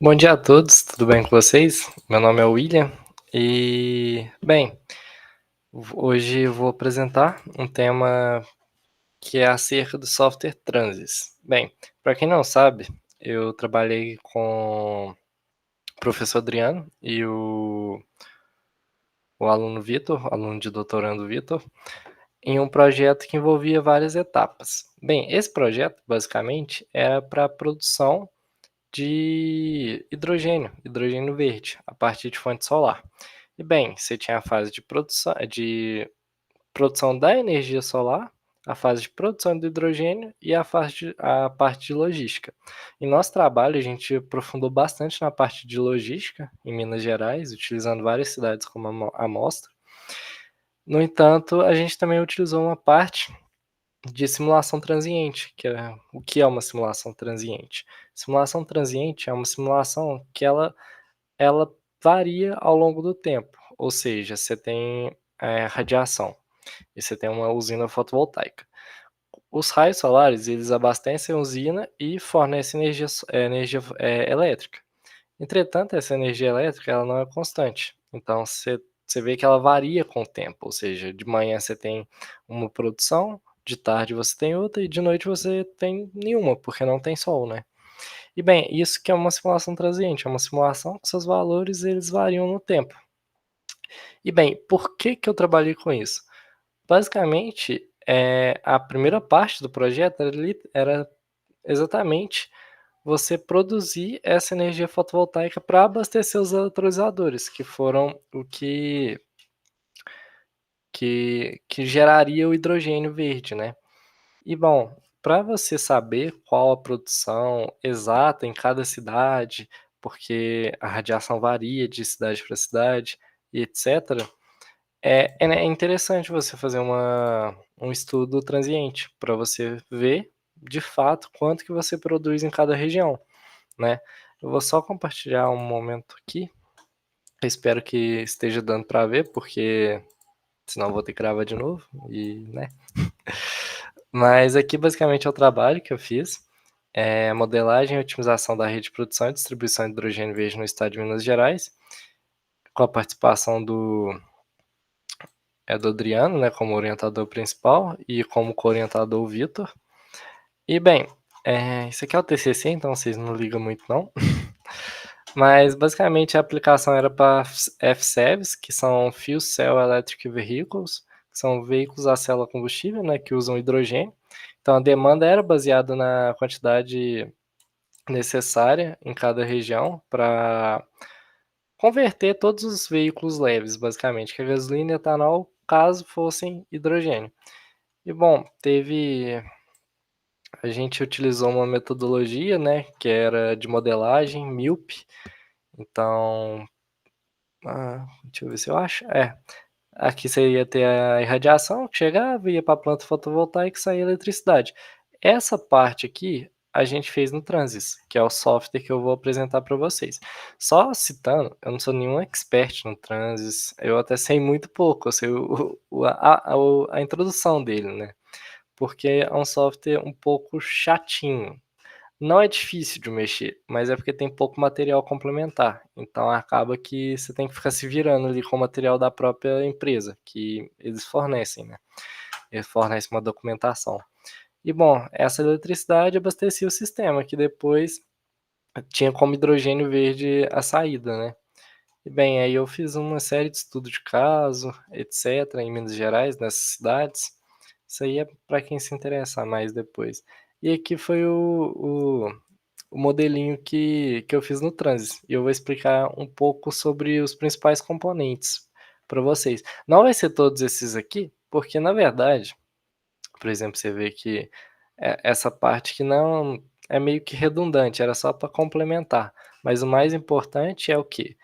Bom dia a todos, tudo bem com vocês? Meu nome é William e, bem, hoje eu vou apresentar um tema que é acerca do software Transys. Bem, para quem não sabe, eu trabalhei com o professor Adriano e o aluno Vitor, aluno de doutorando Vitor, em um projeto que envolvia várias etapas. Bem, esse projeto, basicamente, era para a produção de hidrogênio verde, a partir de fonte solar. E bem, você tinha a fase de produção da energia solar, a fase de produção do hidrogênio e a parte de logística. Em nosso trabalho, a gente aprofundou bastante na parte de logística, em Minas Gerais, utilizando várias cidades como amostra. No entanto, a gente também utilizou uma parte de simulação transiente, o que é uma simulação transiente? Simulação transiente é uma simulação que ela varia ao longo do tempo, ou seja, você tem, radiação, e você tem uma usina fotovoltaica. Os raios solares, eles abastecem a usina e fornecem energia elétrica. Entretanto, essa energia elétrica ela não é constante, então você vê que ela varia com o tempo, ou seja, de manhã você tem uma produção, de tarde você tem outra e de noite você tem nenhuma, porque não tem sol, né. E bem, isso que é uma simulação transiente, é uma simulação que seus valores eles variam no tempo. E bem, por que que eu trabalhei com isso? Basicamente, a primeira parte do projeto era exatamente você produzir essa energia fotovoltaica para abastecer os eletrolisadores, que foram o que geraria o hidrogênio verde, né. E bom, para você saber qual a produção exata em cada cidade, porque a radiação varia de cidade para cidade e etcétera, é interessante você fazer um estudo transiente, para você ver, de fato, quanto que você produz em cada região, né. Eu vou só compartilhar um momento aqui, eu espero que esteja dando para ver, porque senão eu vou ter que gravar de novo e, né. Mas aqui basicamente é o trabalho que eu fiz, modelagem e otimização da rede de produção e distribuição de hidrogênio verde no estado de Minas Gerais, com a participação do Adriano, né, como orientador principal e como co-orientador o Vitor. E bem, isso aqui é o TCC, então vocês não ligam muito não. Mas basicamente a aplicação era para FCEVs, que são Fuel Cell Electric Vehicles, que são veículos a célula combustível, né, que usam hidrogênio. Então a demanda era baseada na quantidade necessária em cada região para converter todos os veículos leves, basicamente, que é gasolina e etanol, caso fossem hidrogênio. E bom, a gente utilizou uma metodologia, né, que era de modelagem MILP. Então, deixa eu ver se eu acho. Aqui você ia ter a irradiação que chegava, ia para a planta fotovoltaica e saía eletricidade. Essa parte aqui a gente fez no Transys, que é o software que eu vou apresentar para vocês. Só citando, eu não sou nenhum expert no Transys, eu até sei muito pouco, eu sei a introdução dele, né, porque é um software um pouco chatinho. Não é difícil de mexer, mas é porque tem pouco material complementar, então acaba que você tem que ficar se virando ali com o material da própria empresa, que eles fornecem, né, eles fornecem uma documentação. E bom, essa eletricidade abastecia o sistema, que depois tinha como hidrogênio verde a saída, né. E bem, aí eu fiz uma série de estudo de caso, etcétera, em Minas Gerais, nessas cidades. Isso aí é para quem se interessar mais depois. E aqui foi o modelinho que eu fiz no Transys, e eu vou explicar um pouco sobre os principais componentes para vocês. Não vai ser todos esses aqui, porque na verdade, por exemplo, você vê que, essa parte que não é meio que redundante, era só para complementar, mas o mais importante é o quê?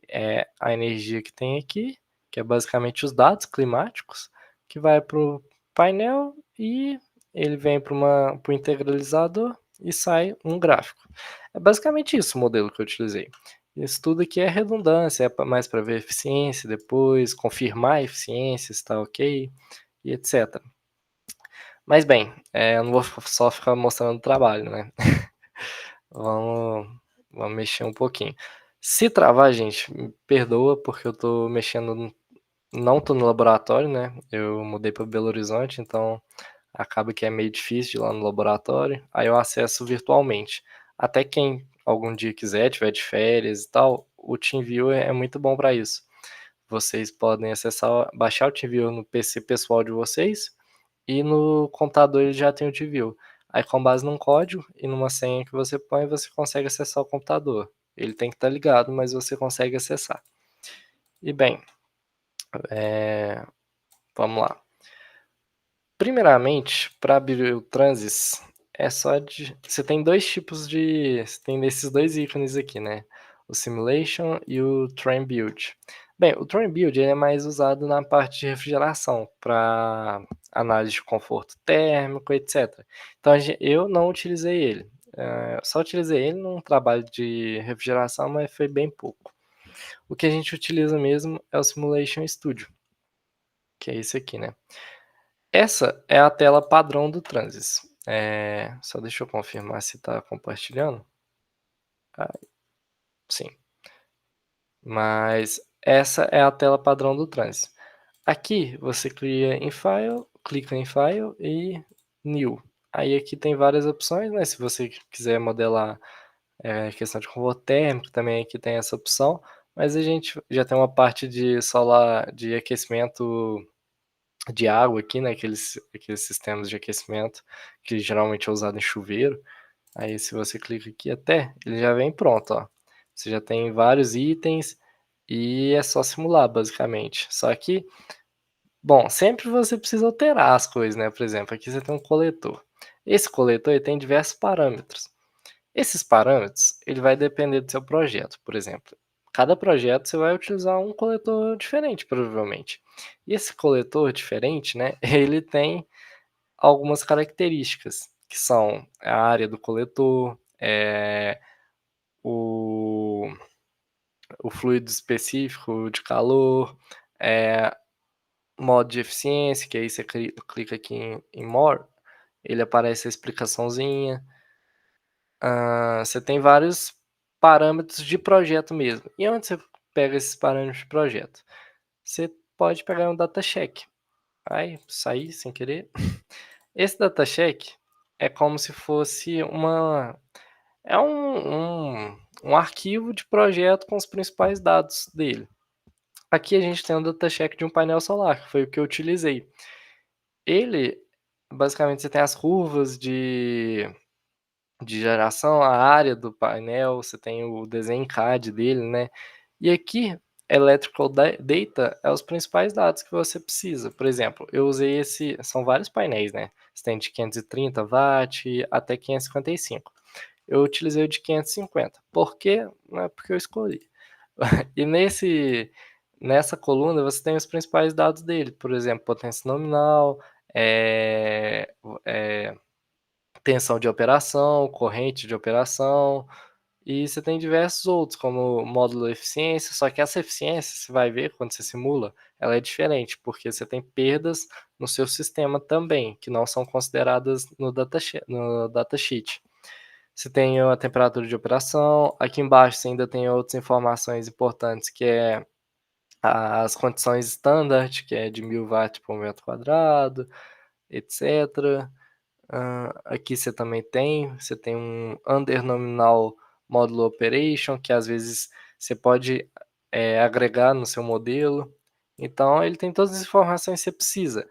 É a energia que tem aqui, que é basicamente os dados climáticos, que vai para o painel e ele vem para o integralizador e sai um gráfico. É basicamente isso o modelo que eu utilizei. Isso tudo aqui é redundância, mais para ver eficiência depois, confirmar a eficiência, se está ok, e etc. Mas bem, eu não vou só ficar mostrando o trabalho, né. Vamos vamos mexer um pouquinho. Se travar, gente, me perdoa, porque eu tô mexendo não tô no laboratório, né, eu mudei para Belo Horizonte, então acaba que é meio difícil de ir lá no laboratório, aí eu acesso virtualmente. Até quem algum dia quiser, tiver de férias e tal, o TeamViewer é muito bom para isso. Vocês podem acessar baixar o TeamViewer no PC pessoal de vocês, e no computador ele já tem o TeamViewer. Aí com base num código e numa senha que você põe, você consegue acessar o computador. Ele tem que estar ligado, mas você consegue acessar. E bem, vamos lá. Primeiramente, para abrir o Transys, é só de você tem 2 tipos de você tem esses 2 ícones aqui, né, o Simulation e o Train Build. Bem, o Train Build ele é mais usado na parte de refrigeração, para análise de conforto térmico, etcétera. Então eu não utilizei ele, só utilizei ele num trabalho de refrigeração, mas foi bem pouco. O que a gente utiliza mesmo é o Simulation Studio, que é esse aqui, né. Essa é a tela padrão do Transys. Só deixa eu confirmar se está compartilhando. Ah, sim. Mas essa é a tela padrão do Transys. Aqui você clica em File e New. Aí aqui tem várias opções, né, se você quiser modelar, questão de conforto térmico, também aqui tem essa opção, mas a gente já tem uma parte de solar de aquecimento de água aqui, né, aqueles sistemas de aquecimento que geralmente é usado em chuveiro. Aí se você clica aqui até, ele já vem pronto, ó. Você já tem vários itens e é só simular basicamente. Só que, bom, sempre você precisa alterar as coisas, né, por exemplo, aqui você tem um coletor. Esse coletor ele tem diversos parâmetros. Esses parâmetros, ele vai depender do seu projeto, por exemplo. Cada projeto você vai utilizar um coletor diferente, provavelmente. E esse coletor diferente, né, ele tem algumas características, que são a área do coletor, o o fluido específico de calor, eh, modo de eficiência, que aí você clica aqui em More, ele aparece a explicaçãozinha. Você tem vários parâmetros de projeto mesmo. E onde você pega esses parâmetros de projeto? Você pode pegar um datacheck. Ai, saí sem querer. Esse datacheck é como se fosse um arquivo de projeto com os principais dados dele. Aqui a gente tem um datacheck de um painel solar, que foi o que eu utilizei. Ele, basicamente, você tem as curvas de geração, a área do painel, você tem o desenho em CAD dele, né. E aqui, Electrical Data é os principais dados que você precisa. Por exemplo, eu usei são vários painéis, né, você tem de 530 watt até 555. Eu utilizei o de 550. Por quê? Não é porque eu escolhi. E nessa coluna você tem os principais dados dele, por exemplo, potência nominal, tensão de operação, corrente de operação, e você tem diversos outros, como módulo eficiência, só que essa eficiência, você vai ver quando você simula, ela é diferente, porque você tem perdas no seu sistema também, que não são consideradas no datasheet. Você tem a temperatura de operação, aqui embaixo você ainda tem outras informações importantes, que é as condições standard, que é de 1000 watts por metro quadrado, etc. Aqui você tem um under nominal módulo operation, que às vezes você pode, agregar no seu modelo. Então ele tem todas as informações que você precisa.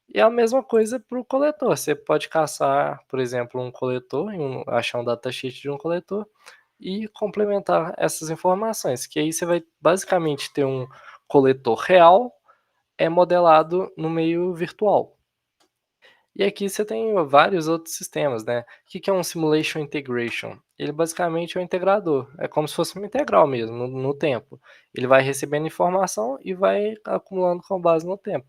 E é a mesma coisa para o coletor, você pode caçar, por exemplo, um coletor achar um datasheet de um coletor e complementar essas informações, que aí você vai basicamente ter um coletor real, modelado no meio virtual. E aqui você tem vários outros sistemas, né. O que que é um Simulation Integration? Ele basicamente é um integrador, é como se fosse uma integral mesmo, no tempo. Ele vai recebendo informação e vai acumulando com base no tempo.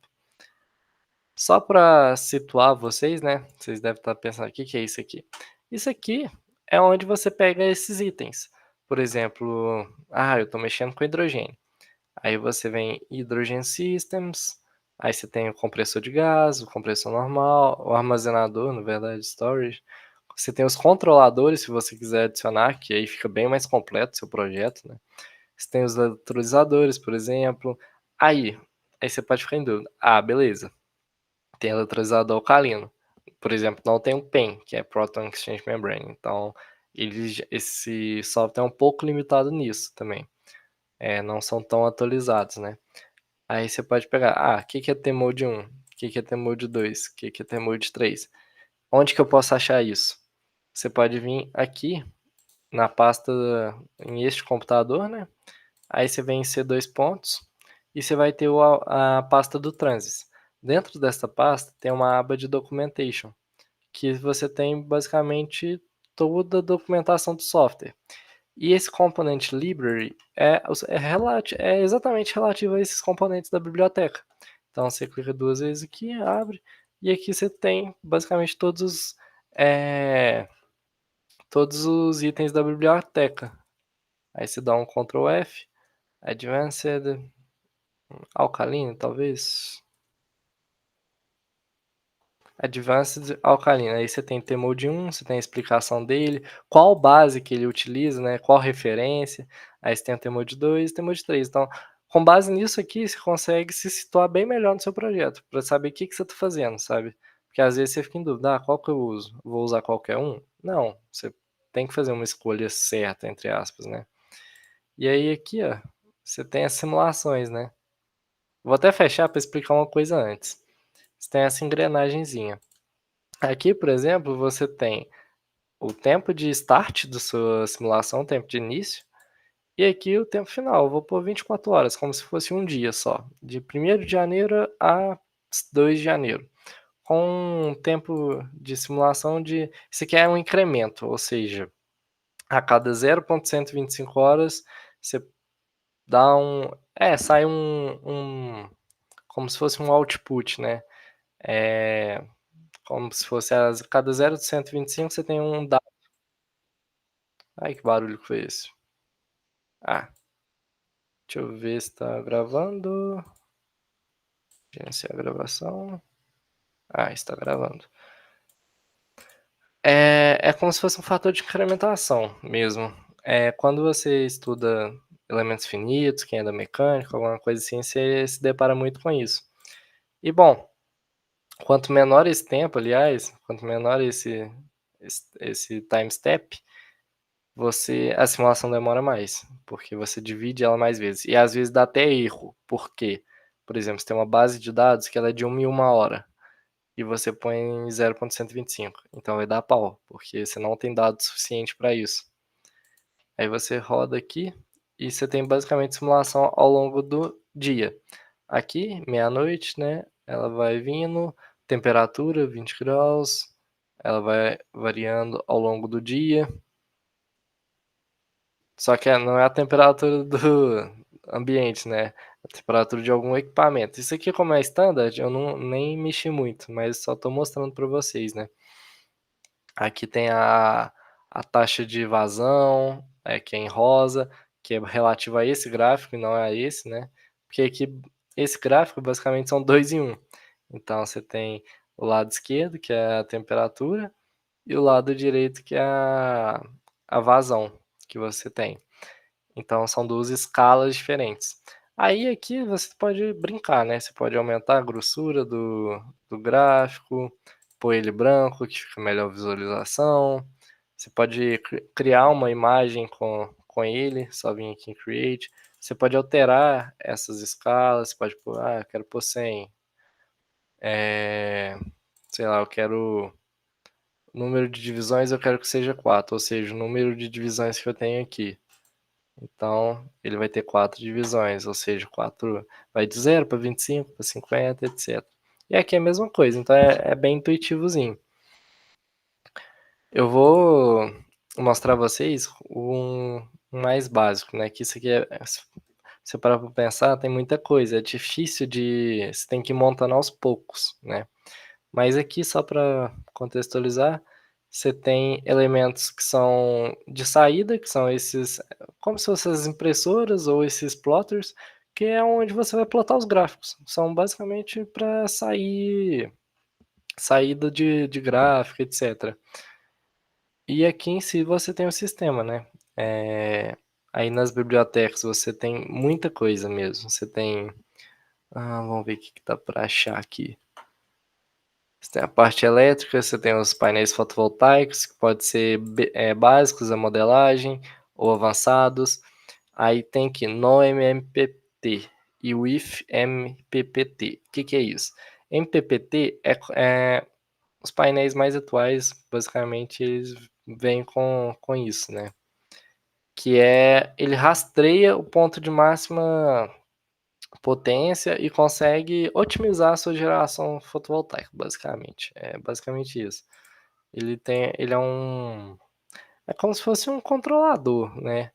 Só para situar vocês, né, vocês devem estar pensando: "O que que é isso aqui?". Isso aqui é onde você pega esses itens. Por exemplo, eu estou mexendo com hidrogênio. Aí você vem Hydrogen Systems, aí você tem o compressor de gás, o compressor normal, o armazenador, na verdade, storage, Você tem os controladores, se você quiser adicionar, que aí fica bem mais completo o seu projeto, né. Você tem os eletrolisadores, por exemplo. Aí aí você pode ficar em dúvida: "Ah, beleza, tem eletrolisador alcalino". Por exemplo, não tem o PEM, que é Proton Exchange Membrane, então esse software é um pouco limitado nisso também, não são tão atualizados, né. Aí você pode pegar: "Ah, o que que é T-Mode 1? O que que é T-Mode 2? O que que é T-Mode 3? Onde que eu posso achar isso?". Você pode vir aqui na pasta em este computador, né, aí você vem em C2 pontos, e você vai ter a pasta do Transys. Dentro dessa pasta tem uma aba de Documentation, que você tem basicamente toda a documentação do software. E esse component library é exatamente relativo a esses componentes da biblioteca. Então você clica 2 vezes aqui, abre, e aqui você tem basicamente eh, todos os itens da biblioteca. Aí você dá um Ctrl F, Advanced, Alkaline talvez? Advanced Alkaline, aí você tem T-Mode 1, você tem a explicação dele, qual base que ele utiliza, né, qual referência, aí você tem o T-Mode 2 e T-Mode 3. Então, com base nisso aqui, você consegue se situar bem melhor no seu projeto, para saber o que que você está fazendo, sabe. Porque às vezes você fica em dúvida: "Ah, qual que eu uso? Vou usar qualquer um?". Não, você tem que fazer uma escolha "certa", entre aspas, né. E aí aqui, ó, você tem as simulações, né. Vou até fechar para explicar uma coisa antes. Você tem essa engrenagenzinha. Aqui, por exemplo, você tem o tempo de start da sua simulação, o tempo de início, e aqui o tempo final. Eu vou pôr 24 horas, como se fosse um dia só, de 1º de janeiro a 2 de janeiro, com um tempo de simulação de isso aqui é um incremento, ou seja, a cada 0,125 horas você dá sai como se fosse um output, né, eh, como se fosse cada 0,125 você tem um dado. Ai, que barulho que foi esse? Ah, deixa eu ver se tá gravando. Gerenciar a gravação. Ah, está gravando. É como se fosse um fator de incrementação mesmo. Quando você estuda elementos finitos, quem é da mecânica, alguma coisa assim, você se depara muito com isso. E bom, quanto menor esse tempo, aliás, quanto menor esse time step, a simulação demora mais, porque você divide ela mais vezes. E às vezes dá até erro. Por quê? Por exemplo, você tem uma base de dados que ela é de 1 em 1 hora, e você põe 0,125, então vai dar pau, porque você não tem dados suficiente para isso. Aí você roda aqui, e você tem basicamente simulação ao longo do dia. Aqui, meia-noite, né, ela vai vindo, temperatura 20 graus, ela vai variando ao longo do dia. Só que não é a temperatura do ambiente, né, é a temperatura de algum equipamento. Isso aqui, como é standard, eu não nem mexi muito, mas só tô mostrando para vocês, né. Aqui tem a taxa de vazão, que é em rosa, que é relativo a esse gráfico e não a esse, né, porque aqui esse gráfico basicamente são 2 em 1. Então você tem o lado esquerdo, que é a temperatura, e o lado direito, que é a vazão que você tem. Então são 2 escalas diferentes. Aí aqui você pode brincar, né, você pode aumentar a grossura do gráfico, pôr ele branco, que fica melhor visualização. Você pode criar uma imagem com ele, só vir aqui em Create. Você pode alterar essas escalas, você pode pôr: "Ah, eu quero pôr 100". Sei lá, eu quero o número de divisões eu quero que seja 4, ou seja, o número de divisões que eu tenho aqui. Então, ele vai ter 4 divisões, ou seja, 4 vai de 0 para 25, para 50, etc. E aqui é a mesma coisa, então é bem intuitivozinho. Eu vou mostrar a vocês um mais básico, né, que isso aqui se você parar pra pensar, tem muita coisa, é difícil você tem que ir montando aos poucos, né. Mas aqui, só para contextualizar, você tem elementos que são de saída, que são esses como se fossem as impressoras ou esses plotters, que é onde você vai plotar os gráficos. São basicamente para saída de gráfico, etc. E aqui em si você tem o sistema, né? Aí nas bibliotecas você tem muita coisa mesmo. Você tem. Vamos ver o que dá para achar aqui. Você tem a parte elétrica, você tem os painéis fotovoltaicos, que pode ser básicos a modelagem ou avançados. Aí tem que no MPPT e o if MPPT. O que é isso? MPPT é os painéis mais atuais, basicamente, eles vêm com isso, né? Que ele rastreia o ponto de máxima potência e consegue otimizar a sua geração fotovoltaica, basicamente. É basicamente isso. Ele é como se fosse um controlador, né?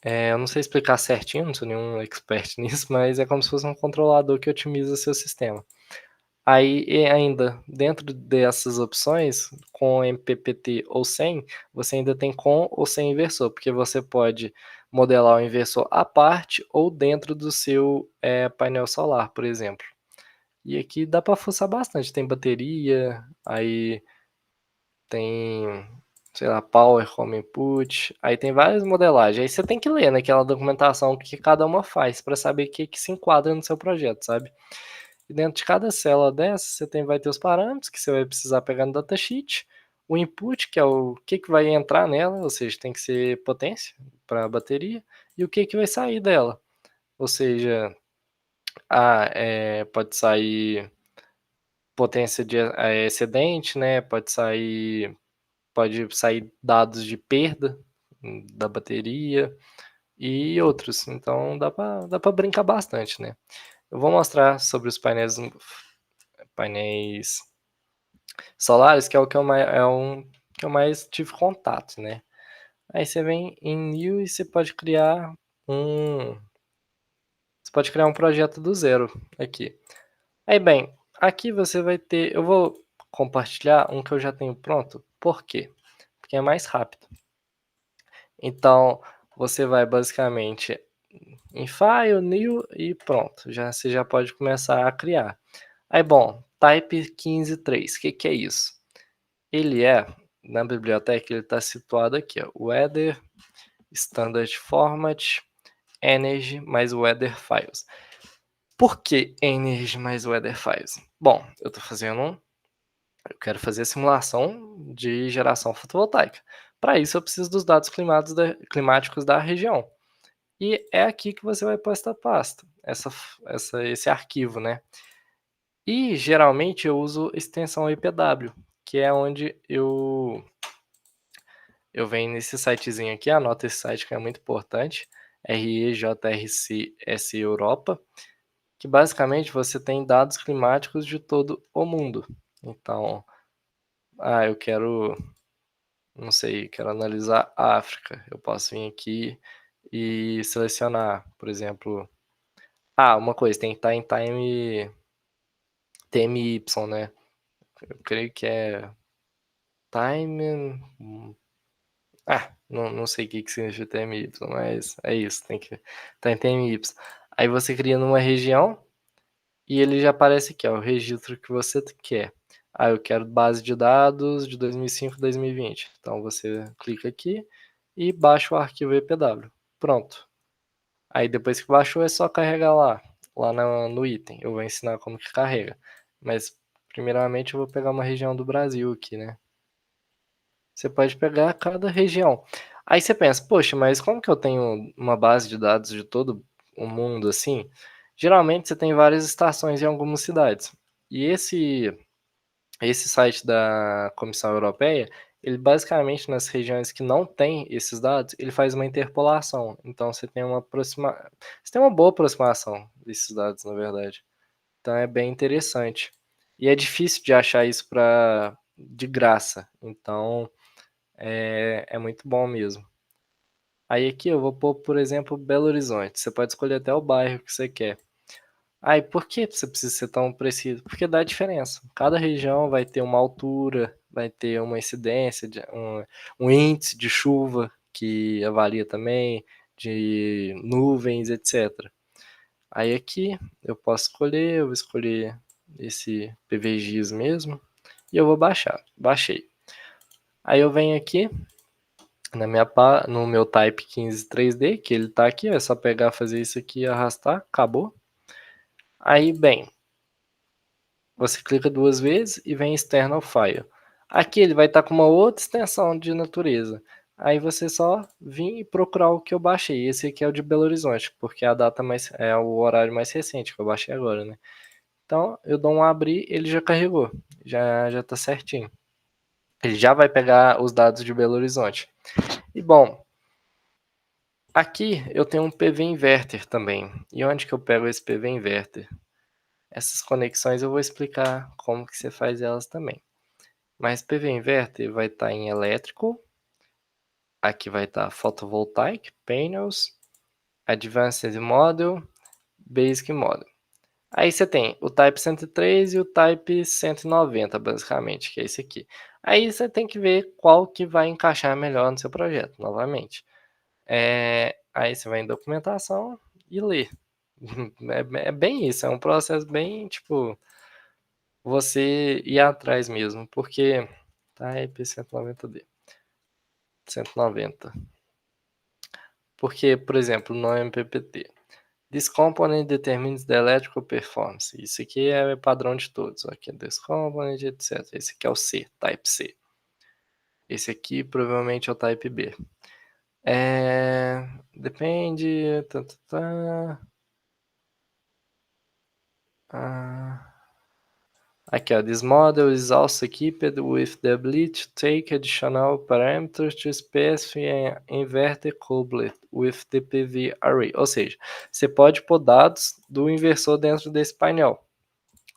Eu não sei explicar certinho, não sou nenhum expert nisso, mas é como se fosse um controlador que otimiza seu sistema. Aí, e ainda, dentro dessas opções, com MPPT ou sem, você ainda tem com ou sem inversor, porque você pode modelar o inversor à parte ou dentro do seu painel solar, por exemplo. E aqui dá para forçar bastante, tem bateria, aí tem, sei lá, power como input, aí tem várias modelagens. Aí você tem que ler naquela documentação o que cada uma faz para saber o que se enquadra no seu projeto, sabe? E dentro de cada célula dessa, vai ter os parâmetros que você vai precisar pegar no datasheet, o input, que é o que vai entrar nela, ou seja, tem que ser potência para a bateria, e o que vai sair dela. Ou seja, pode sair potência de excedente, né? Pode sair dados de perda da bateria e outros. Então dá para brincar bastante, né? Eu vou mostrar sobre os painéis solares, que é o que que eu mais tive contato, né? Aí você vem em New e você pode criar um projeto do zero aqui. Aí bem, aqui você vai ter, eu vou compartilhar um que eu já tenho pronto. Por quê? Porque é mais rápido. Então, você vai basicamente em File, New e pronto. Você já pode começar a criar. Aí, bom, Type 15.3, o que é isso? Ele na biblioteca, ele está situado aqui, ó, Weather, Standard Format, Energy mais Weather Files. Por que Energy mais Weather Files? Bom, eu quero fazer a simulação de geração fotovoltaica. Para isso, eu preciso dos dados climáticos da região. E é aqui que você vai pôr essa pasta, esse arquivo, né? E geralmente eu uso extensão IPW, que é onde eu venho nesse sitezinho aqui, anota esse site que é muito importante, REJRCS Europa, que basicamente você tem dados climáticos de todo o mundo. Então, eu quero, não sei, quero analisar a África. Eu posso vir aqui e selecionar, por exemplo, uma coisa, tem que estar em TMY, né? Eu creio que é time. Não sei o que significa TMY, mas é isso, tem que estar em TMY. Aí você cria numa região e ele já aparece aqui, ó, o registro que você quer. Eu quero base de dados de 2005 a 2020. Então você clica aqui e baixa o arquivo EPW. Pronto. Aí depois que baixou é só carregar lá no item. Eu vou ensinar como que carrega. Mas primeiramente eu vou pegar uma região do Brasil aqui, né? Você pode pegar cada região. Aí você pensa, poxa, mas como que eu tenho uma base de dados de todo o mundo assim? Geralmente você tem várias estações em algumas cidades. E esse site da Comissão Europeia, ele basicamente nas regiões que não tem esses dados, ele faz uma interpolação. Então você tem uma boa aproximação desses dados, na verdade. Então é bem interessante. E é difícil de achar isso de graça. Então é muito bom mesmo. Aí aqui eu vou pôr, por exemplo, Belo Horizonte. Você pode escolher até o bairro que você quer. E por que você precisa ser tão preciso? Porque dá diferença. Cada região vai ter uma altura, vai ter uma incidência, um índice de chuva que avalia também, de nuvens, etc. Aí aqui eu posso eu vou escolher esse PVGIS mesmo, e eu vou baixar. Baixei. Aí eu venho aqui no meu Type 15 3D, que ele tá aqui, é só pegar, fazer isso aqui e arrastar, acabou. Aí, bem, você clica 2 vezes e vem External File. Aqui ele vai estar com uma outra extensão de natureza. Aí você só vir e procurar o que eu baixei. Esse aqui é o de Belo Horizonte, porque a data é o horário mais recente que eu baixei agora, né? Então eu dou um abrir, ele já carregou, já tá certinho. Ele já vai pegar os dados de Belo Horizonte. E bom, aqui eu tenho um PV Inverter também. E onde que eu pego esse PV Inverter? Essas conexões eu vou explicar como que você faz elas também. Mas PV Inverter vai estar em elétrico, aqui vai estar Photovoltaic, Panels, Advanced Model, Basic Model. Aí você tem o Type 103 e o Type 190, basicamente, que é esse aqui. Aí você tem que ver qual que vai encaixar melhor no seu projeto, novamente. Aí você vai em documentação e lê. É bem isso, é um processo bem, tipo, você ir atrás mesmo, porque Type 190D, 190. Porque, por exemplo, no MPPT, this component determines the electrical performance. Isso aqui é padrão de todos. Aqui é this component, etc. Esse aqui é o C, Type C. Esse aqui provavelmente é o Type B. Depende. Aqui, ó. This model is also equipped with the ability to take additional parameters to specify an inverter coupled with the PV array. Ou seja, você pode pôr dados do inversor dentro desse painel,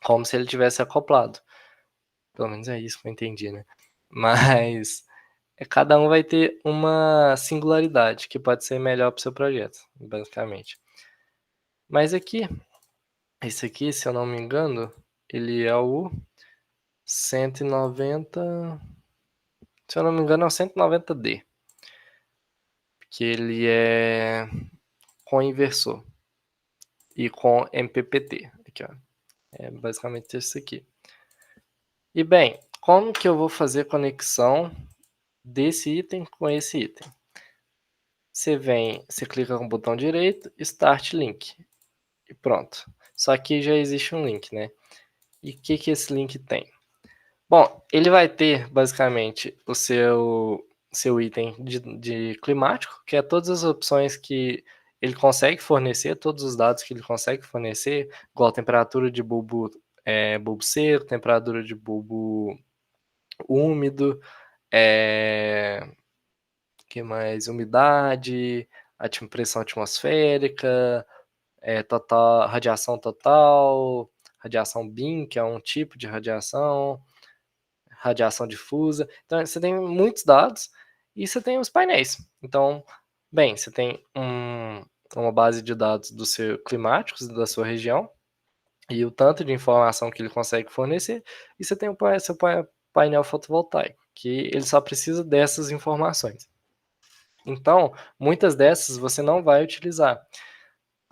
como se ele tivesse acoplado. Pelo menos é isso que eu entendi, né? Mas cada um vai ter uma singularidade que pode ser melhor para o seu projeto, basicamente. Mas aqui, esse aqui, se eu não me engano, ele é o 190. Se eu não me engano, é o 190D. Que ele é com inversor e com MPPT. Aqui, ó. É basicamente isso aqui. E bem, como que eu vou fazer conexão desse item com esse item? Você clica com o botão direito, Start Link. E pronto. Só que já existe um link, né? E o que esse link tem? Bom, ele vai ter basicamente o seu item de climático, que é todas as opções que ele consegue fornecer, todos os dados que ele consegue fornecer, igual temperatura de bulbo seco, temperatura de bulbo úmido, que mais? Umidade, pressão atmosférica, radiação total, radiação BIM, que é um tipo de radiação difusa. Então, você tem muitos dados e você tem os painéis. Então, bem, você tem uma base de dados climáticos da sua região e o tanto de informação que ele consegue fornecer, e você tem o seu painel fotovoltaico, que ele só precisa dessas informações. Então, muitas dessas você não vai utilizar.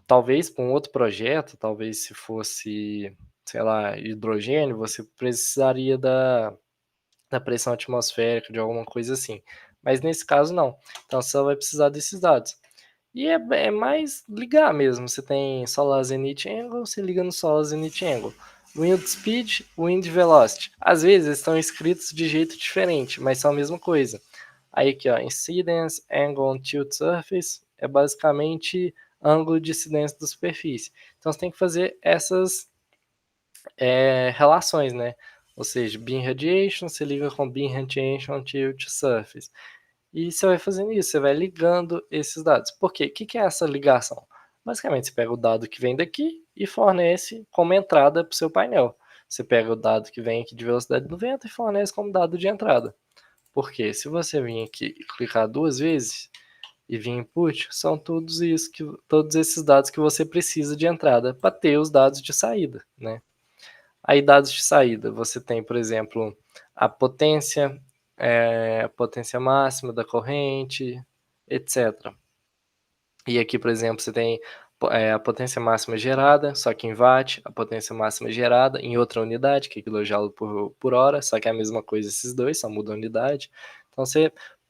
Talvez para um outro projeto, talvez se fosse, sei lá, hidrogênio, você precisaria da pressão atmosférica, de alguma coisa assim. Mas nesse caso não. Então você só vai precisar desses dados. E é mais ligar mesmo. Você tem Solar Zenith Angle, você liga no Solar Zenith Angle. Wind Speed, Wind Velocity. Às vezes estão escritos de jeito diferente, mas são a mesma coisa. Aí aqui, ó, Incidence, Angle on Tilt Surface, é basicamente ângulo de incidência da superfície. Então você tem que fazer essas relações, né? Ou seja, beam radiation, você liga com beam radiation tilt surface. E você vai fazendo isso, você vai ligando esses dados. Por quê? O que é essa ligação? Basicamente, você pega o dado que vem daqui e fornece como entrada para o seu painel. Você pega o dado que vem aqui de velocidade do vento e fornece como dado de entrada. Porque se você vir aqui e clicar 2 vezes e vir input, são todos esses dados que você precisa de entrada para ter os dados de saída, né? Aí dados de saída, você tem, por exemplo, a potência máxima da corrente, etc. E aqui, por exemplo, você tem a potência máxima gerada, só que em watt, a potência máxima gerada em outra unidade, que é quilojoule por hora, só que é a mesma coisa esses dois, só muda a unidade. Então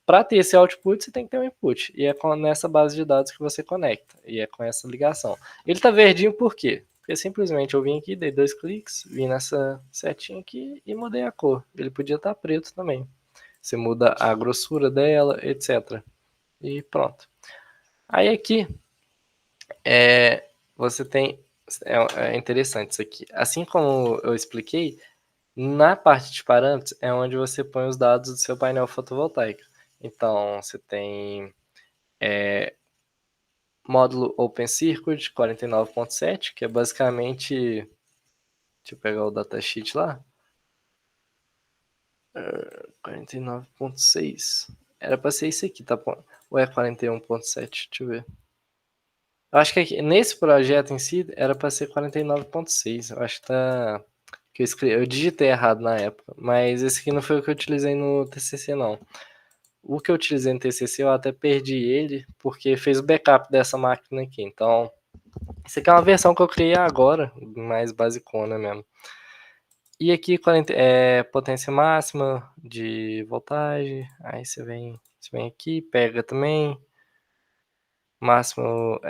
para ter esse output, você tem que ter um input, e é nessa base de dados que você conecta, e é com essa ligação. Ele tá verdinho por quê? Porque simplesmente eu vim aqui, dei 2 cliques, vim nessa setinha aqui e mudei a cor. Ele podia estar preto também. Você muda a grossura dela, etc. E pronto. Aí aqui você tem. É interessante isso aqui. Assim como eu expliquei, na parte de parâmetros é onde você põe os dados do seu painel fotovoltaico. Então você tem módulo OpenCircuit 49.7, que é basicamente. Deixa eu pegar o datasheet lá. 49.6. Era para ser isso aqui, tá bom? Ou é 41.7? Deixa eu ver. Eu acho que nesse projeto em si era para ser 49.6. Eu acho que tá. Que eu digitei errado na época. Mas esse aqui não foi o que eu utilizei no TCC, não. O que eu utilizei no TCC eu até perdi ele, porque fez o backup dessa máquina aqui. Então, isso aqui é uma versão que eu criei agora, mais basicona mesmo. E aqui potência máxima de voltagem. Aí você vem aqui, pega também. Máximo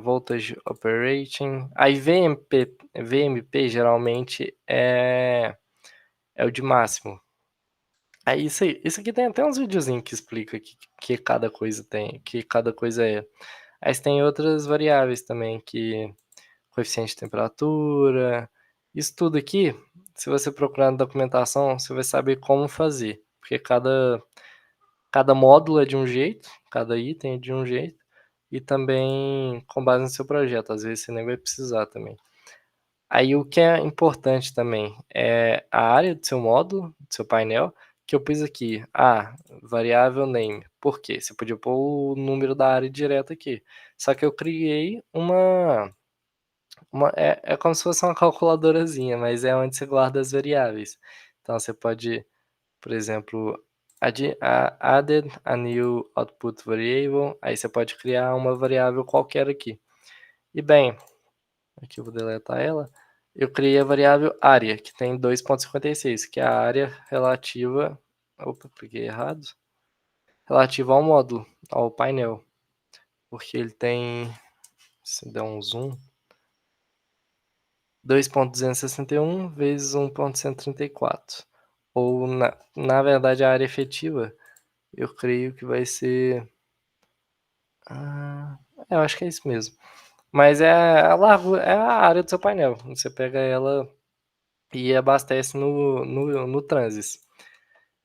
voltage operating. Aí VMP geralmente é o de máximo. Aí isso aqui tem até uns videozinhos que explica que cada coisa tem, que cada coisa é. Aí você tem outras variáveis também, que coeficiente de temperatura. Isso tudo aqui, se você procurar na documentação, você vai saber como fazer. Porque cada módulo é de um jeito, cada item é de um jeito, e também com base no seu projeto. Às vezes você nem vai precisar também. Aí o que é importante também é a área do seu módulo, do seu painel, que eu pus aqui, variável name. Por quê? Você podia pôr o número da área direto aqui. Só que eu criei é como se fosse uma calculadorazinha, mas é onde você guarda as variáveis. Então você pode, por exemplo, added a new output variable, aí você pode criar uma variável qualquer aqui. E bem, aqui eu vou deletar ela. Eu criei a variável área, que tem 2.56, que é a área relativa. Opa, cliquei errado. Relativa ao módulo, ao painel. Porque ele tem. Se der um zoom. 2.261 vezes 1.134. Ou, na verdade, a área efetiva, eu creio que vai ser. Eu acho que é isso mesmo. Mas é a área do seu painel. Você pega ela e abastece no Transys.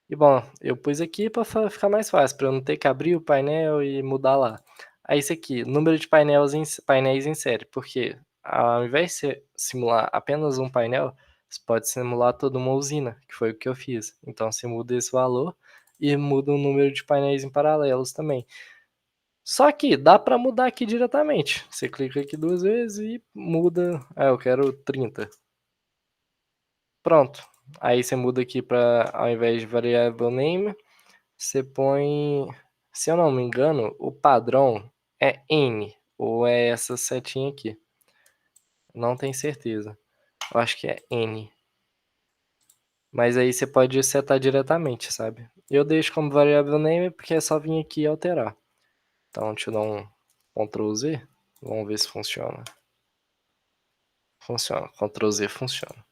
E bom, eu pus aqui para ficar mais fácil, para eu não ter que abrir o painel e mudar lá. Aí isso aqui, número de painéis em série, porque ao invés de você simular apenas um painel, você pode simular toda uma usina, que foi o que eu fiz. Então você muda esse valor e muda o número de painéis em paralelos também. Só que dá para mudar aqui diretamente. Você clica aqui 2 vezes e muda. Eu quero 30. Pronto. Aí você muda aqui para, ao invés de variable name, você põe, se eu não me engano, o padrão é N, ou é essa setinha aqui. Não tenho certeza. Eu acho que é N. Mas aí você pode setar diretamente, sabe? Eu deixo como variable name porque é só vir aqui e alterar. Então deixa eu dar um Ctrl Z. Vamos ver se funciona. Funciona. Ctrl Z funciona.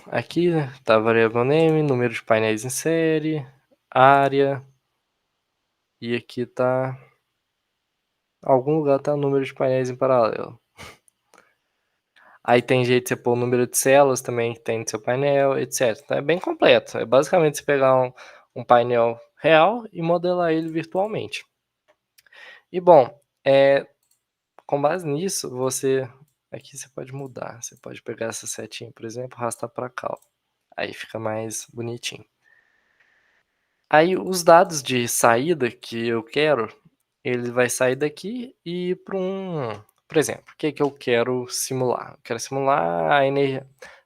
Aqui tá variable name, número de painéis em série, área. E aqui tá. Algum lugar tá o número de painéis em paralelo. Aí tem jeito de você pôr o número de células também que tem no seu painel, etc. Então é bem completo. É basicamente você pegar um painel real e modelar ele virtualmente. E bom, com base nisso, aqui você pode mudar. Você pode pegar essa setinha, por exemplo, arrastar para cá. Ó. Aí fica mais bonitinho. Aí os dados de saída que eu quero, ele vai sair daqui e ir para por exemplo, o que eu quero simular? Eu quero simular a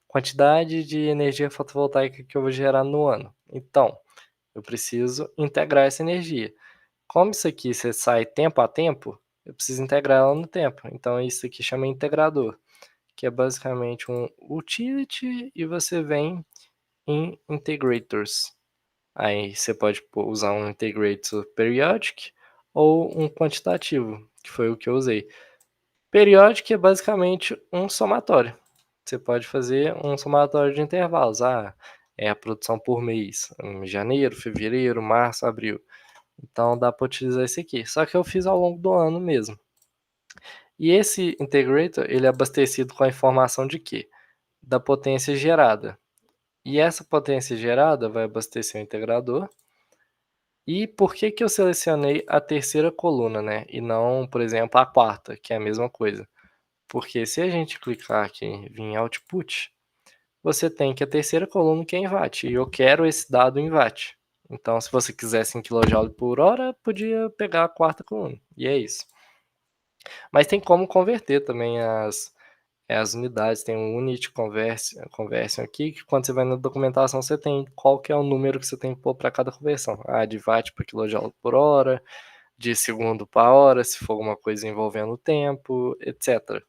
quantidade de energia fotovoltaica que eu vou gerar no ano. Então, eu preciso integrar essa energia. Como isso aqui você sai tempo a tempo, eu preciso integrar ela no tempo. Então, isso aqui chama integrador, que é basicamente um utility e você vem em integrators. Aí você pode usar um integrator periodic ou um quantitativo, que foi o que eu usei. Periodic é basicamente um somatório. Você pode fazer um somatório de intervalos. É a produção por mês, em janeiro, fevereiro, março, abril. Então dá para utilizar esse aqui. Só que eu fiz ao longo do ano mesmo. E esse integrator, ele é abastecido com a informação de quê? Da potência gerada. E essa potência gerada vai abastecer o integrador. E por que que eu selecionei a terceira coluna, né? E não, por exemplo, a quarta, que é a mesma coisa? Porque se a gente clicar aqui em Output, você tem que a terceira coluna que é em watt, e eu quero esse dado em watt. Então, se você quisesse em kJ por hora, podia pegar a quarta coluna, e é isso. Mas tem como converter também as unidades, tem um unit conversion aqui, que quando você vai na documentação, você tem qual que é o número que você tem que pôr para cada conversão. De watt para kJ por hora, de segundo para hora, se for alguma coisa envolvendo o tempo, etc.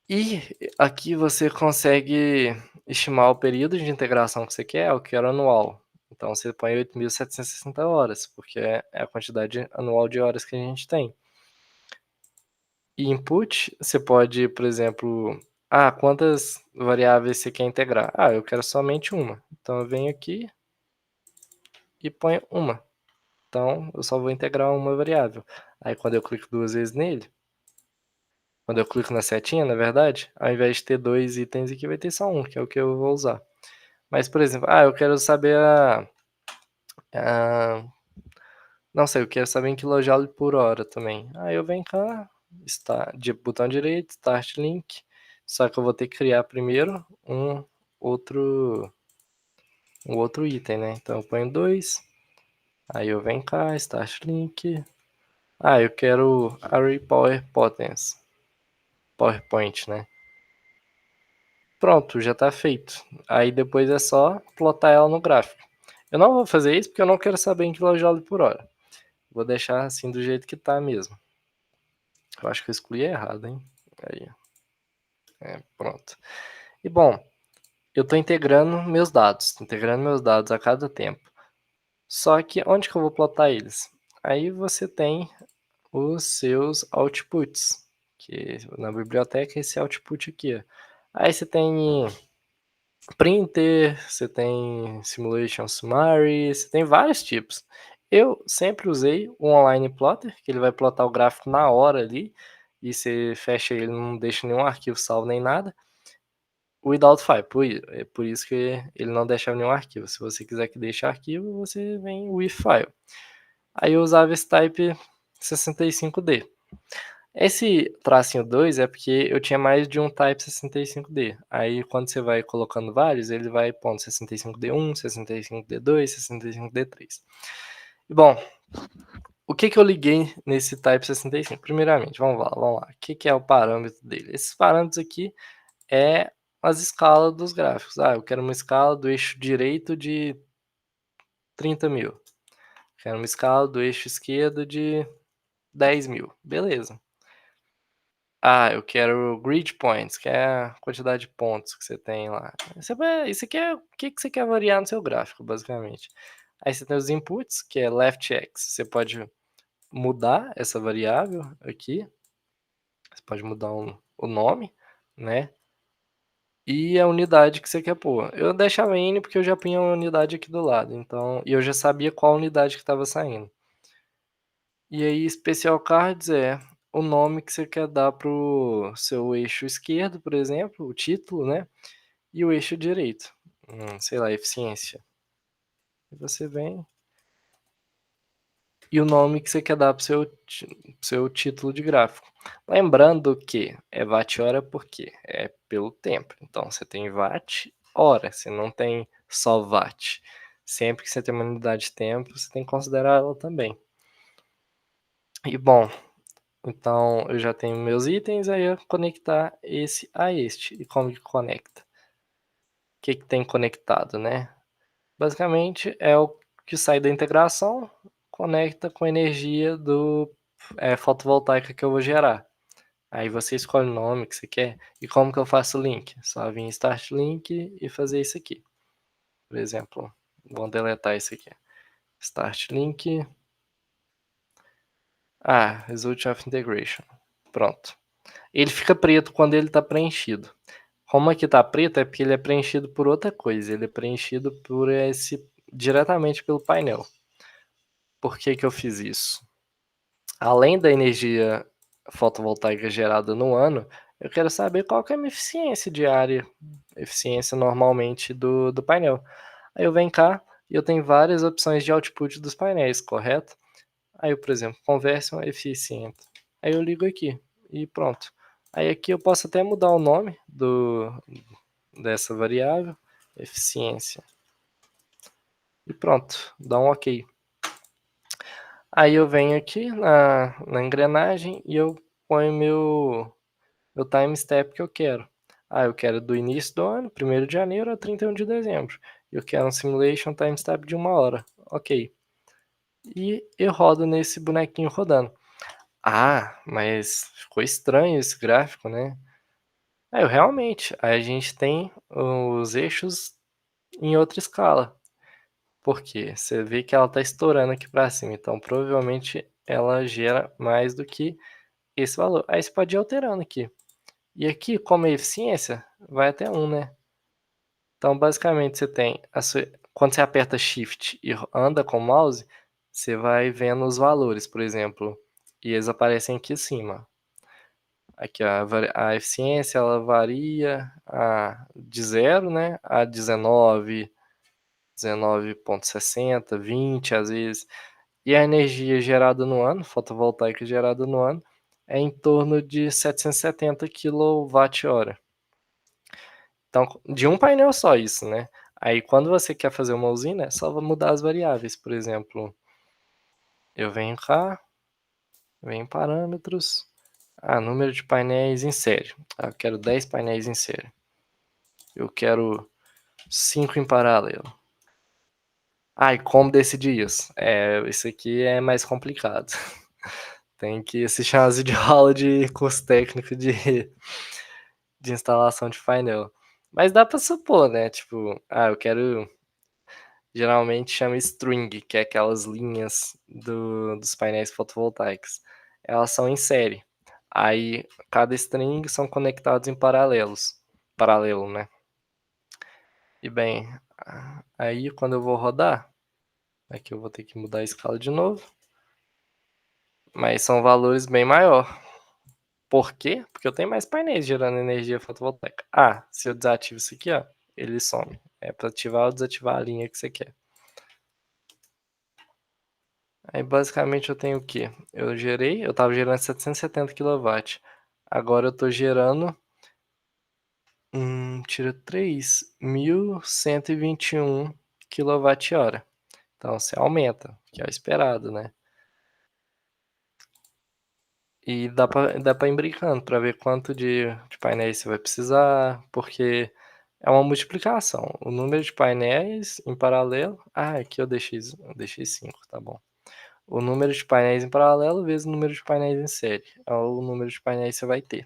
E aqui você consegue estimar o período de integração que você quer, eu quero anual. Então você põe 8.760 horas, porque é a quantidade anual de horas que a gente tem. E input, você pode, por exemplo, quantas variáveis você quer integrar? Eu quero somente uma. Então eu venho aqui e ponho uma. Então eu só vou integrar uma variável. Aí quando eu clico duas vezes nele, quando eu clico na setinha, na verdade, ao invés de ter dois itens aqui, vai ter só um, que é o que eu vou usar. Mas, por exemplo, eu quero saber a não sei, eu quero saber em kJ por hora também. Aí eu venho cá, de botão direito, Start Link, só que eu vou ter que criar primeiro outro, um outro item, né? Então eu ponho 2, aí eu venho cá, Start Link, eu quero Array Power Potence, PowerPoint, né? Pronto, já está feito. Aí depois é só plotar ela no gráfico. Eu não vou fazer isso porque eu não quero saber em kJ por hora. Vou deixar assim do jeito que tá mesmo. Eu acho que eu excluí errado, hein? Aí. Pronto. E bom, eu estou integrando meus dados a cada tempo. Só que onde que eu vou plotar eles? Aí você tem os seus outputs, que na biblioteca é esse output aqui. Aí você tem printer, você tem simulation summary, você tem vários tipos. Eu sempre usei o online plotter, que ele vai plotar o gráfico na hora ali, e você fecha ele, não deixa nenhum arquivo salvo nem nada. O without file, por isso que ele não deixava nenhum arquivo. Se você quiser que deixe arquivo, você vem with file. Aí eu usava esse type 65D. Esse tracinho 2 é porque eu tinha mais de um type 65D. Aí quando você vai colocando vários, ele vai pondo 65D1, 65D2, 65D3. E bom, o que eu liguei nesse type 65? Primeiramente, vamos lá. O que é o parâmetro dele? Esses parâmetros aqui é as escalas dos gráficos. Eu quero uma escala do eixo direito de 30.000. Quero uma escala do eixo esquerdo de 10.000. Beleza. Eu quero grid points, que é a quantidade de pontos que você tem lá. Isso aqui é o que você quer variar no seu gráfico, basicamente. Aí você tem os inputs, que é left x. Você pode mudar essa variável aqui. Você pode mudar o nome, né? E a unidade que você quer pôr. Eu deixava N porque eu já punha a unidade aqui do lado. Então, e eu já sabia qual unidade que estava saindo. E aí, Special Cards é o nome que você quer dar pro seu eixo esquerdo, por exemplo, o título, né? E o eixo direito. Sei lá, eficiência. E você vem. E o nome que você quer dar pro seu título de gráfico. Lembrando que é watt-hora porque é pelo tempo. Então você tem watt-hora, você não tem só watt. Sempre que você tem uma unidade de tempo, você tem que considerar ela também. E bom, então eu já tenho meus itens, aí eu conectar esse a este. E como que conecta? O que tem conectado, né? Basicamente é o que sai da integração, conecta com a energia do fotovoltaica que eu vou gerar. Aí você escolhe o nome que você quer. E como que eu faço o link? Só vir em Start Link e fazer isso aqui. por exemplo, vamos deletar isso aqui. Start link. Result of integration. Pronto. Ele fica preto quando ele está preenchido. Como aqui está preto, é porque ele é preenchido por outra coisa. Ele é preenchido por diretamente pelo painel. Por que que eu fiz isso? Além da energia fotovoltaica gerada no ano, eu quero saber qual que é a minha eficiência diária, eficiência normalmente do painel. Aí eu venho cá e eu tenho várias opções de output dos painéis, correto? Aí eu, por exemplo, conversion efficient. Aí eu ligo aqui e pronto. Aí aqui eu posso até mudar o nome dessa variável, eficiência. E pronto, dá um OK. Aí eu venho aqui na engrenagem e eu ponho meu time step que eu quero. Eu quero do início do ano, 1º de janeiro a 31 de dezembro. Eu quero um simulation time step de 1 hora. OK. E eu rodo nesse bonequinho rodando. Mas ficou estranho esse gráfico, né? Realmente, aí a gente tem os eixos em outra escala. Por quê? Você vê que ela está estourando aqui para cima, então provavelmente ela gera mais do que esse valor. Aí você pode ir alterando aqui. E aqui, como é eficiência, vai até 1, né? Então, basicamente, você tem quando você aperta Shift e anda com o mouse, você vai vendo os valores, por exemplo, e eles aparecem aqui em cima. Aqui, ó, a eficiência ela varia de 0, né, a 19, 19,60, 20 às vezes. E a energia gerada no ano, fotovoltaica gerada no ano, é em torno de 770 kWh. Então, de um painel só isso, né? Aí quando você quer fazer uma usina, é só mudar as variáveis. Por exemplo, eu venho cá, venho em parâmetros, número de painéis em série. Eu quero 10 painéis em série. Eu quero 5 em paralelo. E como decidir isso? Isso aqui é mais complicado. Tem que assistir umas videoaula de curso técnico de instalação de painel. Mas dá pra supor, né? Tipo, eu quero. Geralmente chama string, que é aquelas linhas dos painéis fotovoltaicos. Elas são em série. Aí, cada string são conectados em paralelo, né? E bem, aí quando eu vou rodar, aqui eu vou ter que mudar a escala de novo, mas são valores bem maior. Por quê? Porque eu tenho mais painéis gerando energia fotovoltaica. Se eu desativo isso aqui, ó, ele some. É para ativar ou desativar a linha que você quer. Aí basicamente eu tenho o quê? Eu estava gerando 770 kW. Agora eu estou gerando, tira 3, 1.121 kWh. Então você aumenta, que é o esperado, né? E dá pra ir brincando para ver quanto de painéis você vai precisar, porque é uma multiplicação. O número de painéis em paralelo. Aqui eu deixei 5, tá bom. O número de painéis em paralelo vezes o número de painéis em série. É o número de painéis que você vai ter.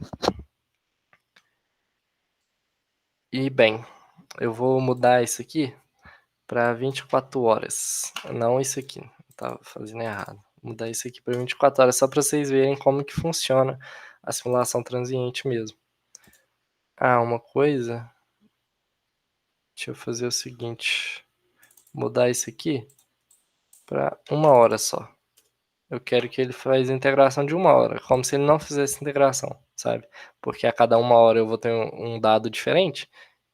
E bem, eu vou mudar isso aqui para 24 horas. Não isso aqui, tava fazendo errado. Vou mudar isso aqui para 24 horas só para vocês verem como que funciona a simulação transiente mesmo. Uma coisa. Deixa eu fazer o seguinte. Mudar isso aqui para 1 hora só. Eu quero que ele faça a integração de 1 hora, como se ele não fizesse integração, sabe? Porque a cada 1 hora eu vou ter um dado diferente,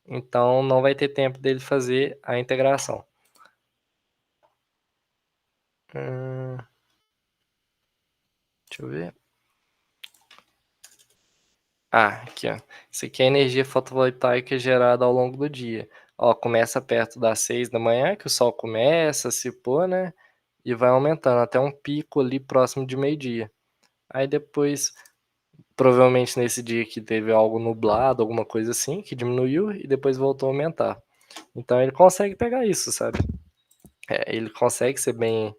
então não vai ter tempo dele fazer a integração. Deixa eu ver. Aqui, ó. Isso aqui é a energia fotovoltaica gerada ao longo do dia. Ó, começa perto das 6 da manhã, que o sol começa a se pôr, né? E vai aumentando até um pico ali próximo de meio-dia. Aí depois, provavelmente nesse dia que teve algo nublado, alguma coisa assim, que diminuiu e depois voltou a aumentar. Então ele consegue pegar isso, sabe? Ele consegue ser bem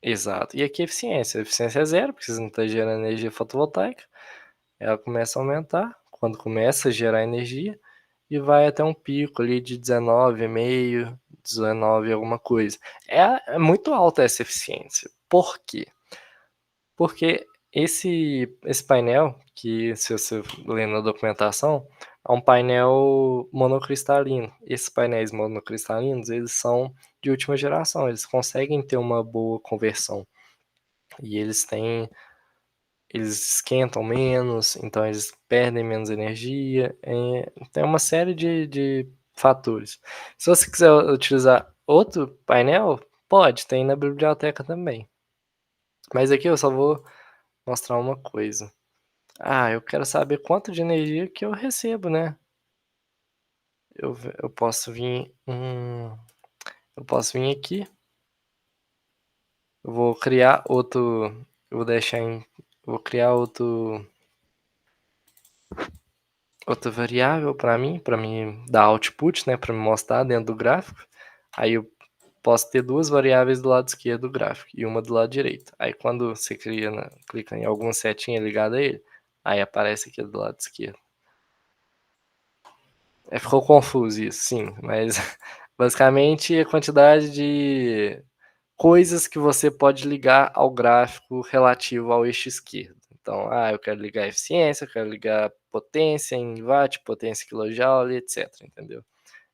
exato. E aqui a eficiência. A eficiência é 0, porque você não está gerando energia fotovoltaica. Ela começa a aumentar quando começa a gerar energia. e vai até um pico ali de 19,5, 19 alguma coisa. É muito alta essa eficiência. Por quê? Porque esse painel, que se você ler na documentação, é um painel monocristalino. Esses painéis monocristalinos, eles são de última geração, eles conseguem ter uma boa conversão. E eles esquentam menos, então eles perdem menos energia. Tem uma série de fatores. Se você quiser utilizar outro painel, pode, tem na biblioteca também. Mas aqui eu só vou mostrar uma coisa. Ah, eu quero saber quanto de energia que eu recebo, né? Eu posso vir, eu posso vir aqui, eu vou criar outro, eu vou deixar em, eu vou criar outra variável para mim dar output, né, para me mostrar dentro do gráfico. Aí eu posso ter duas variáveis do lado esquerdo do gráfico e uma do lado direito. Aí quando você clica em alguma setinha ligada a ele, aí aparece aqui do lado esquerdo. Ficou confuso isso, sim, mas basicamente a quantidade de coisas que você pode ligar ao gráfico relativo ao eixo esquerdo. Então, eu quero ligar eficiência, eu quero ligar potência em watt, potência em kilojoule, etc, entendeu?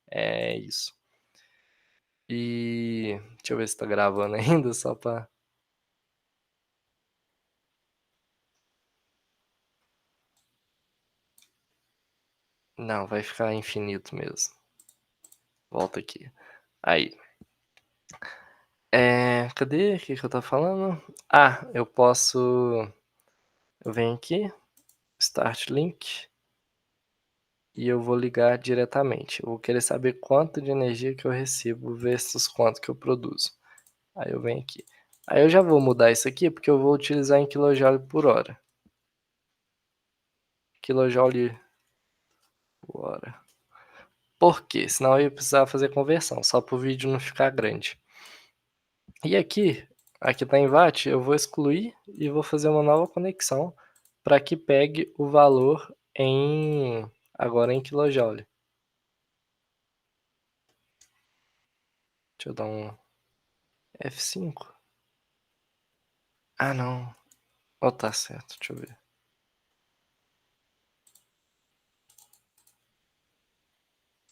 É isso. E deixa eu ver se tá gravando ainda, só pra... Não, vai ficar infinito mesmo. Volta aqui. Aí. Cadê? O que eu tava falando? Eu posso... Eu venho aqui, Start Link, e eu vou ligar diretamente. Eu vou querer saber quanto de energia que eu recebo versus quanto que eu produzo. Aí eu venho aqui. Aí eu já vou mudar isso aqui porque eu vou utilizar em kJ por hora. KJ por hora. Por quê? Senão eu ia precisar fazer conversão, só para o vídeo não ficar grande. E aqui está em watt, eu vou excluir e vou fazer uma nova conexão para que pegue o valor agora em kJ. Deixa eu dar um F5. Não. Tá certo, deixa eu ver.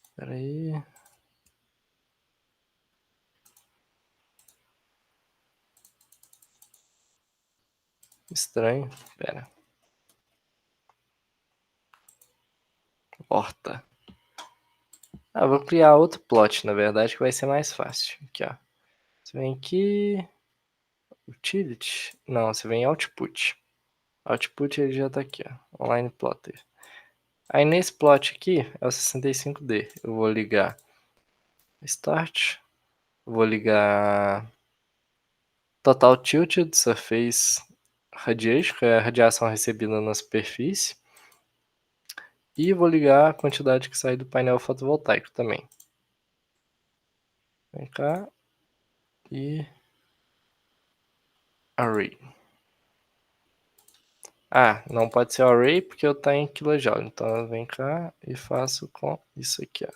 Espera aí. Estranho. Espera. Horta. Vou criar outro plot, na verdade, que vai ser mais fácil. Aqui, ó. Você vem aqui... Utility? Não, você vem em Output. Output ele já tá aqui, ó. Online Plotter. Aí nesse plot aqui é o 65D. Eu vou ligar Start. Vou ligar Total Tilted Surface Radiation, que é a radiação recebida na superfície. E vou ligar a quantidade que sai do painel fotovoltaico também. Vem cá. E Array. Não pode ser Array porque eu tá em kJ. Então eu venho cá e faço com isso aqui, ó.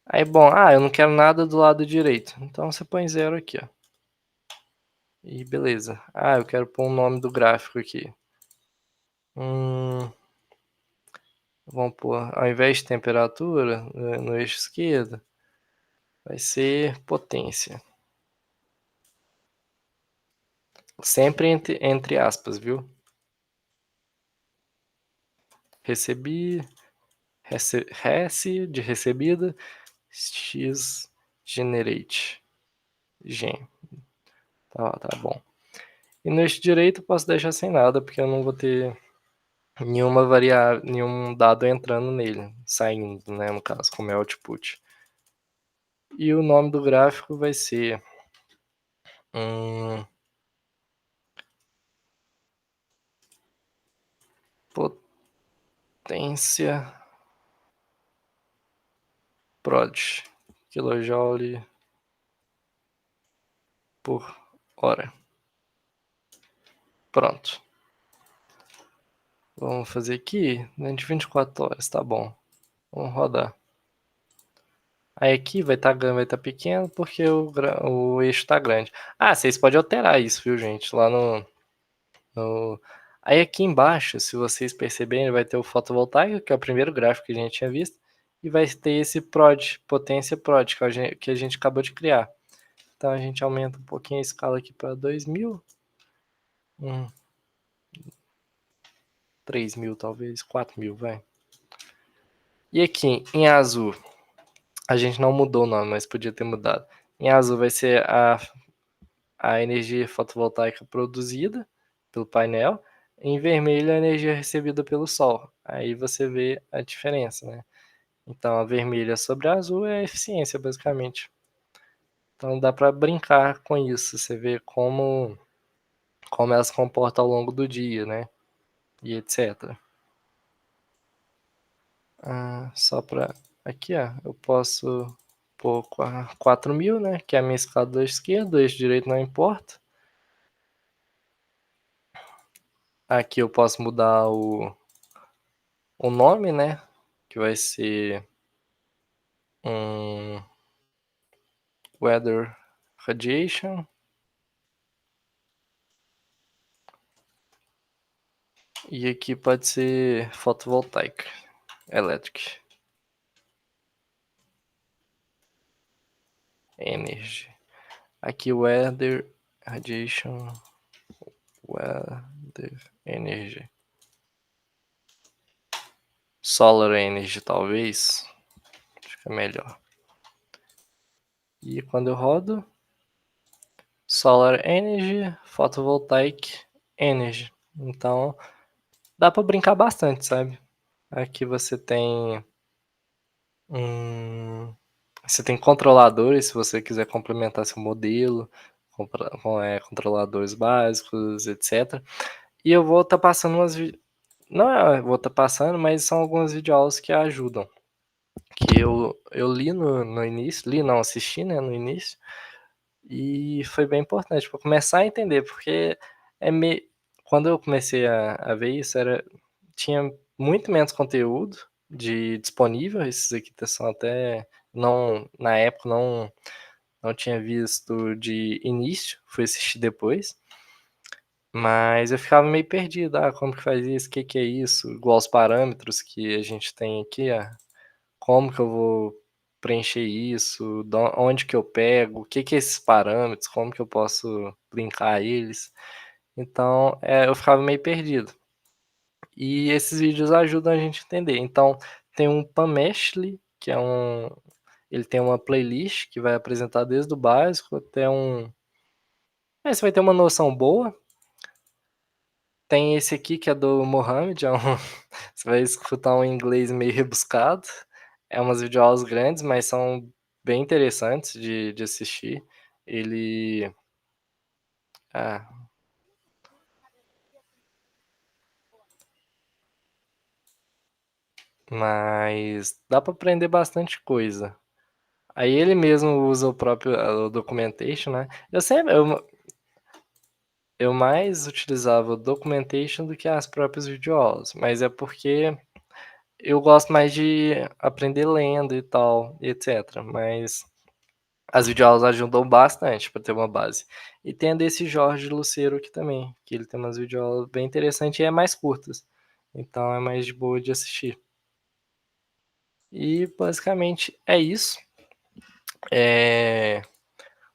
Aí, bom, eu não quero nada do lado direito. Então você põe 0 aqui, ó. E beleza. Eu quero pôr o nome do gráfico aqui. Vamos pôr, ao invés de temperatura, no eixo esquerdo, vai ser potência. Sempre entre aspas, viu? Recebi, de recebida, x generate, gen. Tá bom. E no eixo direito eu posso deixar sem nada, porque eu não vou ter nenhuma variável, nenhum dado entrando nele, saindo, né, no caso, como é output. E o nome do gráfico vai ser potência prod, kilojoule por hora. Pronto. Vamos fazer aqui, dentro de 24 horas, tá bom. Vamos rodar. Aí aqui vai tá pequeno porque o eixo tá grande. Ah, vocês podem alterar isso, viu, gente? Lá no... Aí aqui embaixo, se vocês perceberem, vai ter o fotovoltaico, que é o primeiro gráfico que a gente tinha visto, e vai ter esse prod, potência prod, que a gente acabou de criar. Então a gente aumenta um pouquinho a escala aqui para 2.000, 3.000 talvez, 4.000, vai. E aqui em azul, a gente não mudou o nome, mas podia ter mudado. Em azul vai ser a energia fotovoltaica produzida pelo painel, em vermelho a energia recebida pelo sol. Aí você vê a diferença, né? Então a vermelha sobre a azul é a eficiência, basicamente. Então dá para brincar com isso, você vê como ela se comporta ao longo do dia, né? E etc. Só para aqui, ó, eu posso pôr 4.000, né? Que é a minha escala da esquerda, o eixo direito não importa. Aqui eu posso mudar o nome, né? Que vai ser um weather radiation. E aqui pode ser photovoltaic electric energy. Aqui weather radiation, weather energy. Solar energy talvez. Acho que é melhor. E quando eu rodo, solar energy, photovoltaic energy. Então dá para brincar bastante, sabe? Aqui você tem controladores, se você quiser complementar seu modelo, controladores básicos, etc. E eu vou estar passando não vou estar passando, mas são algumas videoaulas que ajudam. Que eu li no início, li não, assisti, né, no início, e foi bem importante para começar a entender, porque é me... quando eu comecei a ver isso, tinha muito menos conteúdo disponível, esses aqui são até, não, na época não tinha visto de início, fui assistir depois, mas eu ficava meio perdido, como que faz isso, o que que é isso, igual os parâmetros que a gente tem aqui, como que eu vou preencher isso, onde que eu pego, o que que é esses parâmetros, como que eu posso linkar eles. Então, eu ficava meio perdido. E esses vídeos ajudam a gente a entender. Então, tem um Pameshli, que é ele tem uma playlist que vai apresentar desde o básico até você vai ter uma noção boa. Tem esse aqui que é do Mohamed, você vai escutar um inglês meio rebuscado. É umas videoaulas grandes, mas são bem interessantes de assistir. Ele. Ah, mas dá para aprender bastante coisa. Aí ele mesmo usa o próprio o documentation, né? Eu mais utilizava o documentation do que as próprias videoaulas, mas é porque eu gosto mais de aprender lendo e tal, etc. Mas as videoaulas ajudam bastante para ter uma base. E tem a desse Jorge Lucero aqui também, que ele tem umas videoaulas bem interessantes e é mais curtas. Então é mais de boa de assistir. E basicamente é isso. É...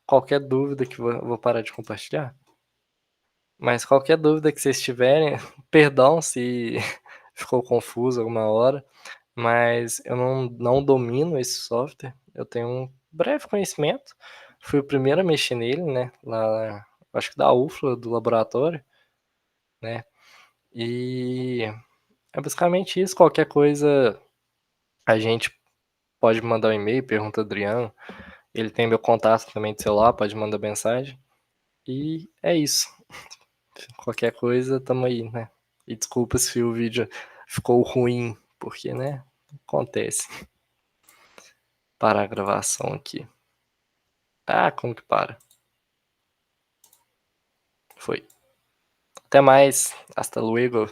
Qualquer dúvida que eu vou parar de compartilhar. Mas qualquer dúvida que vocês tiverem, perdão se ficou confuso alguma hora, mas eu não domino esse software. Eu tenho um breve conhecimento. Fui o primeiro a mexer nele, né? Lá, acho que da UFLA, do laboratório, né? E é basicamente isso. Qualquer coisa a gente pode mandar um e-mail, pergunta ao Adriano. Ele tem meu contato também de celular, pode mandar mensagem. E é isso. Qualquer coisa, tamo aí, né? E desculpa se o vídeo ficou ruim, porque, né? Acontece. Parar a gravação aqui. Como que para? Foi. Até mais. Hasta luego.